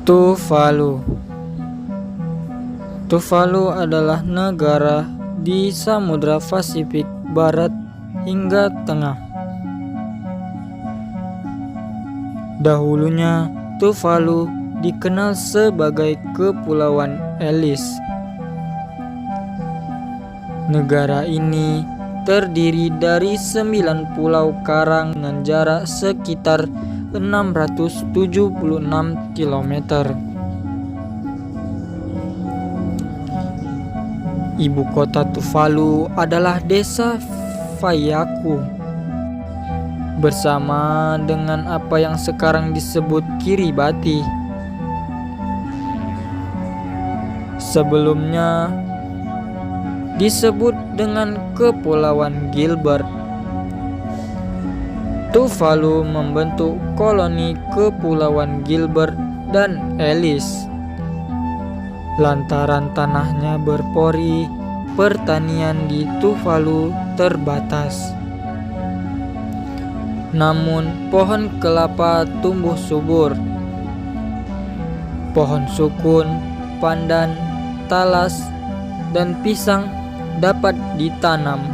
Tuvalu. Tuvalu adalah negara di Samudra Pasifik Barat hingga Tengah. Dahulunya Tuvalu dikenal sebagai Kepulauan Ellis. Negara ini terdiri dari 9 pulau karang dengan jarak sekitar 676 km. Ibu kota Tuvalu adalah Desa Vaiaku, bersama dengan apa yang sekarang disebut Kiribati. Sebelumnya disebut dengan Kepulauan Gilbert. Tuvalu membentuk koloni Kepulauan Gilbert dan Ellis. Lantaran tanahnya berpori, pertanian di Tuvalu terbatas. Namun pohon kelapa tumbuh subur. Pohon sukun, pandan, talas, dan pisang dapat ditanam.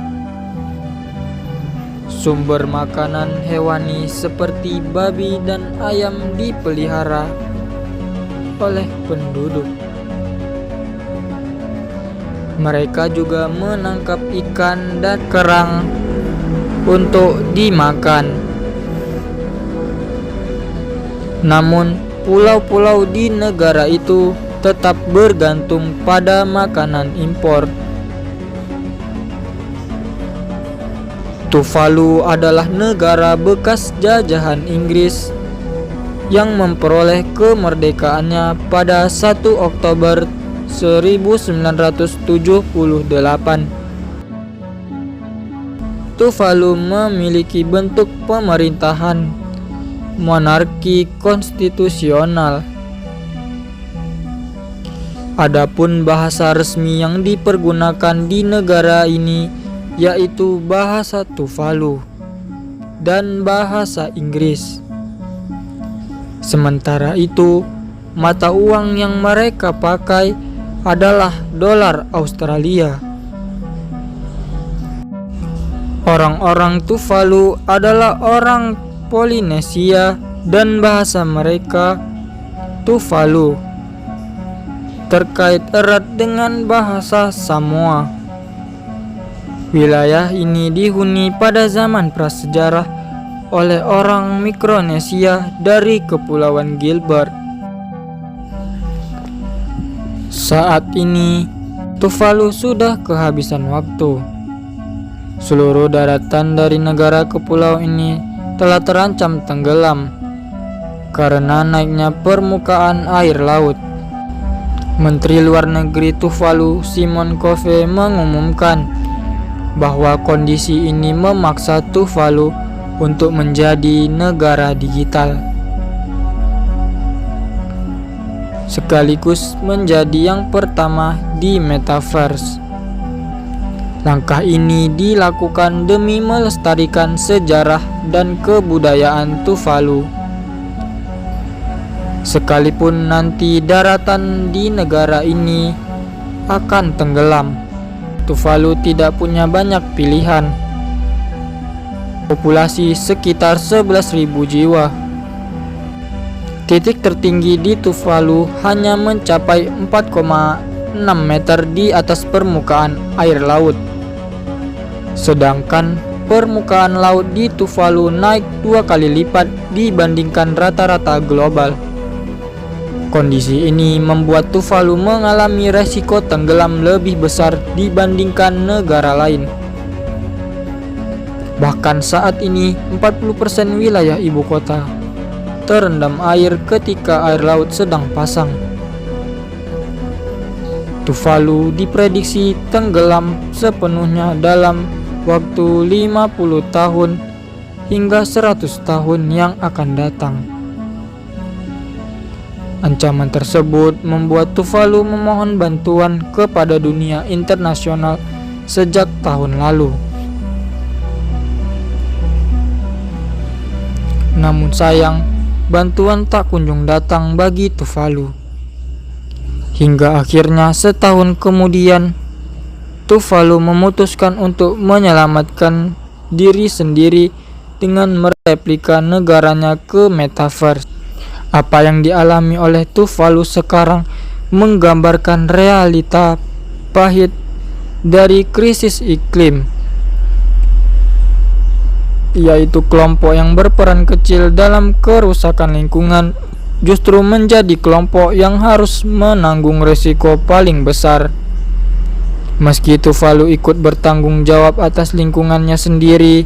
Sumber makanan hewani seperti babi dan ayam dipelihara oleh penduduk. Mereka juga menangkap ikan dan kerang untuk dimakan. Namun, pulau-pulau di negara itu tetap bergantung pada makanan impor. Tuvalu adalah negara bekas jajahan Inggris yang memperoleh kemerdekaannya pada 1 Oktober 1978. Tuvalu memiliki bentuk pemerintahan monarki konstitusional. Adapun bahasa resmi yang dipergunakan di negara ini yaitu bahasa Tuvalu dan bahasa Inggris. Sementara itu, mata uang yang mereka pakai adalah dolar Australia. Orang-orang Tuvalu adalah orang Polinesia dan bahasa mereka Tuvalu terkait erat dengan bahasa Samoa. Wilayah ini dihuni pada zaman prasejarah oleh orang Mikronesia dari Kepulauan Gilbert. Saat ini, Tuvalu sudah kehabisan waktu. Seluruh daratan dari negara kepulauan ini telah terancam tenggelam karena naiknya permukaan air laut. Menteri Luar Negeri Tuvalu, Simon Cove, mengumumkan bahwa kondisi ini memaksa Tuvalu untuk menjadi negara digital, sekaligus menjadi yang pertama di Metaverse. Langkah ini dilakukan demi melestarikan sejarah dan kebudayaan Tuvalu. Sekalipun nanti daratan di negara ini akan tenggelam, Tuvalu tidak punya banyak pilihan. Populasi sekitar 11.000 jiwa. Titik tertinggi di Tuvalu hanya mencapai 4,6 meter di atas permukaan air laut. Sedangkan permukaan laut di Tuvalu naik 2 kali lipat dibandingkan rata-rata global. Kondisi ini membuat Tuvalu mengalami resiko tenggelam lebih besar dibandingkan negara lain. Bahkan saat ini 40% wilayah ibu kota terendam air ketika air laut sedang pasang. Tuvalu diprediksi tenggelam sepenuhnya dalam waktu 50 tahun hingga 100 tahun yang akan datang. Ancaman tersebut membuat Tuvalu memohon bantuan kepada dunia internasional sejak tahun lalu. Namun sayang, bantuan tak kunjung datang bagi Tuvalu. Hingga akhirnya setahun kemudian, Tuvalu memutuskan untuk menyelamatkan diri sendiri dengan mereplika negaranya ke metaverse. Apa yang dialami oleh Tuvalu sekarang menggambarkan realita pahit dari krisis iklim, yaitu kelompok yang berperan kecil dalam kerusakan lingkungan justru menjadi kelompok yang harus menanggung risiko paling besar. Meski Tuvalu ikut bertanggung jawab atas lingkungannya sendiri,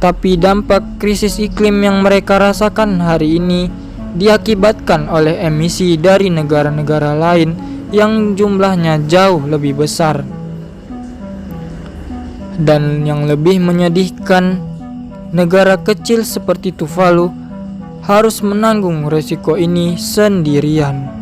tapi dampak krisis iklim yang mereka rasakan hari ini diakibatkan oleh emisi dari negara-negara lain yang jumlahnya jauh lebih besar. Dan yang lebih menyedihkan, negara kecil seperti Tuvalu harus menanggung risiko ini sendirian.